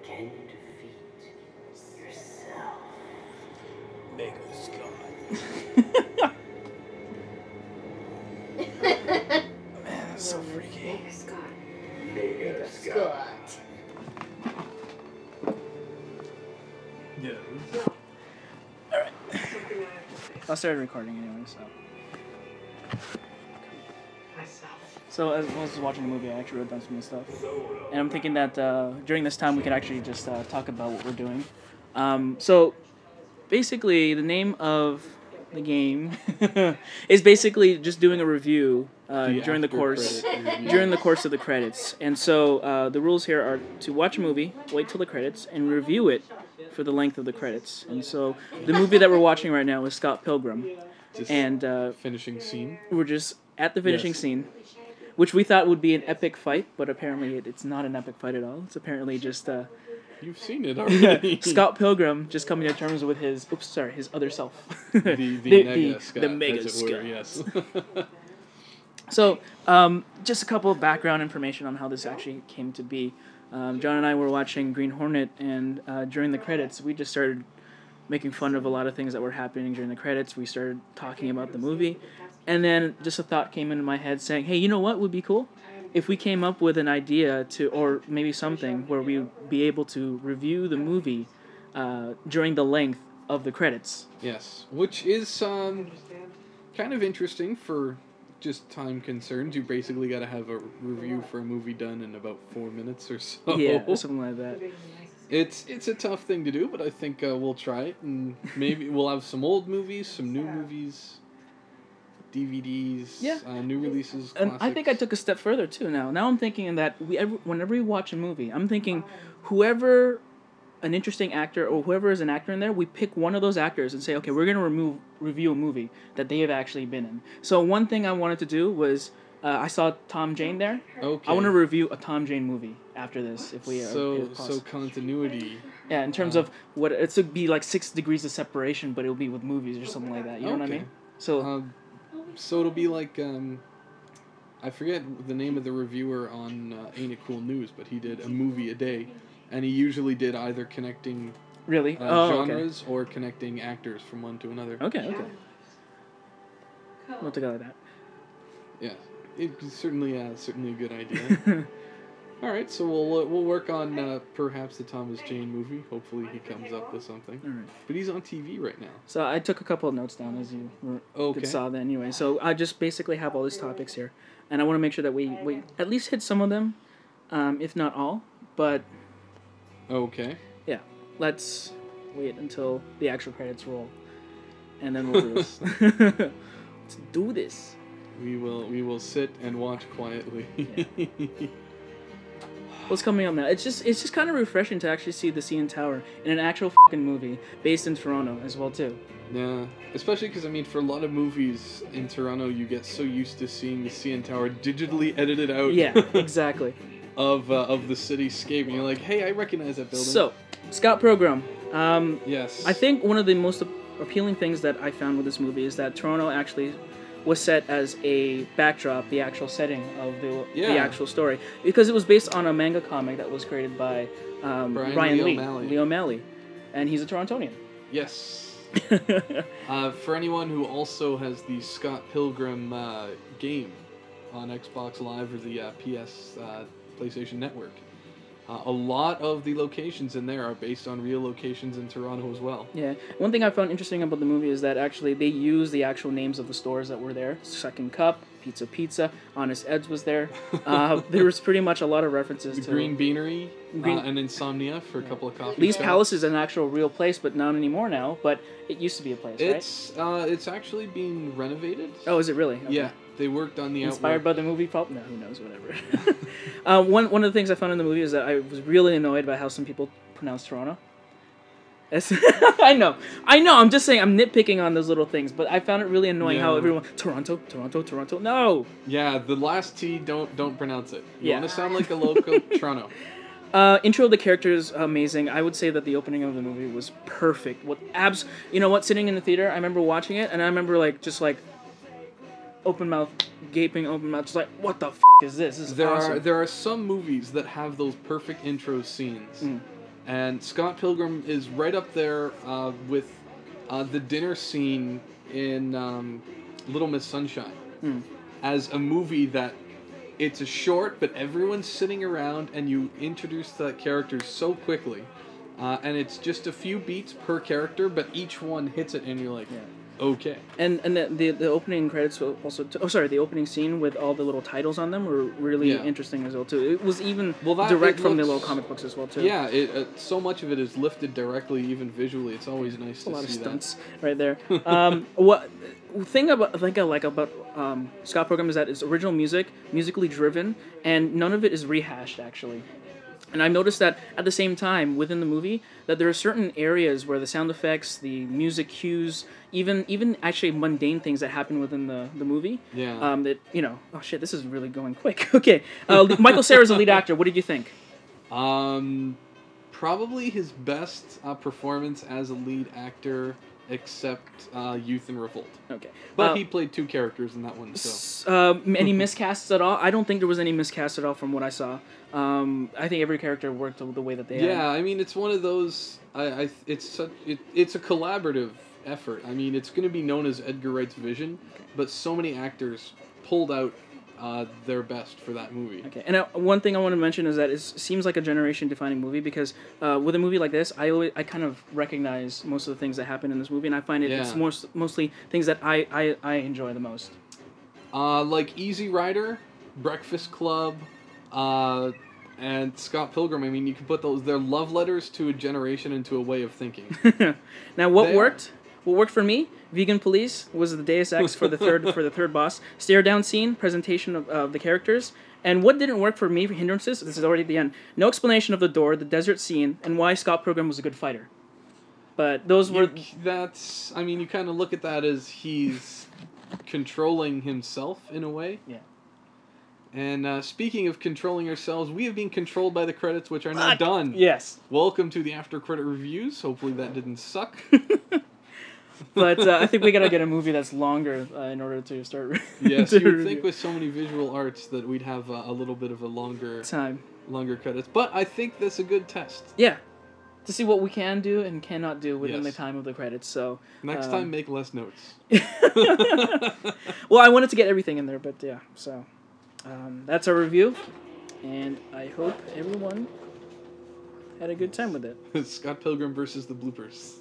can you defeat yourself? Mega Scott. Man, that's so freaky. Mega Scott. Mega Scott. Yeah. Alright. Something I have to say. I started recording anyway, so. Myself. So as I was watching the movie, I actually wrote down some of the stuff. And I'm thinking that during this time we could actually just talk about what we're doing. So basically the name of the game is basically just doing a review during the course of the credits. And so the rules here are to watch a movie, wait till the credits, and review it for the length of the credits. And so the movie that we're watching right now is Scott Pilgrim. And finishing scene. we're just at the finishing scene, which we thought would be an epic fight, but apparently it's not an epic fight at all. It's apparently just You've seen it already. Scott Pilgrim just coming to terms with his other self. the Mega Scott, Scott. yes. So, just a couple of background information on how this actually came to be. John and I were watching Green Hornet, and during the credits, we just started making fun of a lot of things that were happening during the credits. We started talking about the movie, and then just a thought came into my head saying, hey, you know what would be cool? If we came up with an idea or maybe something where we would be able to review the movie during the length of the credits. Yes, which is kind of interesting for just time concerns. You basically got to have a review for a movie done in about 4 minutes or so. Yeah, something like that. It's a tough thing to do, but I think we'll try it, and maybe we'll have some old movies, some new movies, DVDs, new releases, And classics. I think I took a step further too now. Now I'm thinking that whenever we watch a movie, I'm thinking whoever an interesting actor or whoever is an actor in there, we pick one of those actors and say, okay, we're going to review a movie that they have actually been in. So one thing I wanted to do was, I saw Tom Jane there. Okay. I want to review a Tom Jane movie after this, if we if So possible. continuity. Yeah, in terms of what it's would be like 6 degrees of separation, but it'll be with movies or something like that. You know what I mean? So So it'll be like I forget the name of the reviewer on Ain't It Cool News, but he did a movie a day, and he usually did either connecting really genres or connecting actors from one to another. Okay. We'll take out of that. Yeah, it's certainly a good idea. All right, so we'll work on perhaps the Thomas Jane movie. Hopefully he comes up with something. All right. But he's on TV right now. So I took a couple of notes down, as you saw that anyway. So I just basically have all these topics here, and I want to make sure that we at least hit some of them, if not all. But okay. Yeah, let's wait until the actual credits roll, and then we'll do this. Let's do this. We will sit and watch quietly. Yeah. What's coming up now? It's just kind of refreshing to actually see the CN Tower in an actual fucking movie based in Toronto as well too. Yeah, especially because, I mean, for a lot of movies in Toronto, you get so used to seeing the CN Tower digitally edited out. Yeah, exactly. of the cityscape, and you're like, hey, I recognize that building. So, Scott Pilgrim. Yes. I think one of the most appealing things that I found with this movie is that Toronto actually was set as a backdrop, the actual setting of the actual story, because it was based on a manga comic that was created by Brian Lee O'Malley, and he's a Torontonian. Yes. For anyone who also has the Scott Pilgrim game on Xbox Live or the PS PlayStation Network, a lot of the locations in there are based on real locations in Toronto as well. Yeah. One thing I found interesting about the movie is that actually they use the actual names of the stores that were there. Second Cup, Pizza, Honest Ed's was there. There was pretty much a lot of references to... Green Beanery and Insomnia for a couple of coffee Lee's shops. Palace is an actual real place, but not anymore now. But it used to be a place, right? It's actually being renovated. Oh, is it really? Okay. Yeah. They worked on the inspired by the movie, probably. No, who knows? Whatever. One of the things I found in the movie is that I was really annoyed by how some people pronounce Toronto. I know. I'm just saying. I'm nitpicking on those little things, but I found it really annoying how everyone Toronto. No. Yeah, the last T. Don't pronounce it. You Yeah. want to sound like a local Toronto. Intro of the characters amazing. I would say that the opening of the movie was perfect. You know what? Sitting in the theater, I remember watching it, and I remember just open mouth, gaping open mouth, just like, what the f*** is this? This is awesome. There are some movies that have those perfect intro scenes. And Scott Pilgrim is right up there with the dinner scene in Little Miss Sunshine as a movie that it's a short, but everyone's sitting around and you introduce the characters so quickly. And it's just a few beats per character, but each one hits it and you're like, okay. And the opening credits were also the opening scene with all the little titles on them were really interesting as well too. It was even direct from the little comic books as well too. Yeah, so much of it is lifted directly, even visually. It's always nice to see that. A lot of stunts right there. What thing about Scott Pilgrim is that it's original music, musically driven, and none of it is rehashed actually. And I've noticed that at the same time within the movie that there are certain areas where the sound effects, the music cues, even actually mundane things that happen within the movie. Yeah. That oh shit, this is really going quick. Okay. Michael Cera's the lead actor. What did you think? Probably his best performance as a lead actor, except Youth in Revolt. Okay. But he played two characters in that one, so. Any miscasts at all? I don't think there was any miscasts at all from what I saw. I think every character worked the way that they had. Yeah, I mean, it's one of those... it's a collaborative effort. I mean, it's going to be known as Edgar Wright's vision, but so many actors pulled out their best for that movie. Okay, and one thing I want to mention is that it seems like a generation-defining movie because with a movie like this, I kind of recognize most of the things that happen in this movie, and I find it's mostly things that I enjoy the most. Like Easy Rider, Breakfast Club, and Scott Pilgrim. I mean, you can put those. They're love letters to a generation and to a way of thinking. Now, what worked? What worked for me? Vegan Police was the Deus Ex for the third boss. Stare down scene, presentation of the characters. And what didn't work for me for hindrances? This is already at the end. No explanation of the door, the desert scene, and why Scott Pilgrim was a good fighter. But those were. I mean, you kind of look at that as he's controlling himself in a way. Yeah. And speaking of controlling ourselves, we have been controlled by the credits, which are now done. Yes. Welcome to the after credit reviews. Hopefully that didn't suck. But I think we gotta get a movie that's longer in order to start. Yes, you would think with so many visual arts that we'd have a little bit of a longer credits. But I think that's a good test. Yeah. To see what we can do and cannot do within the time of the credits. So next time, make less notes. Well, I wanted to get everything in there, but yeah. So. That's our review, and I hope everyone had a good time with it. Scott Pilgrim versus the bloopers.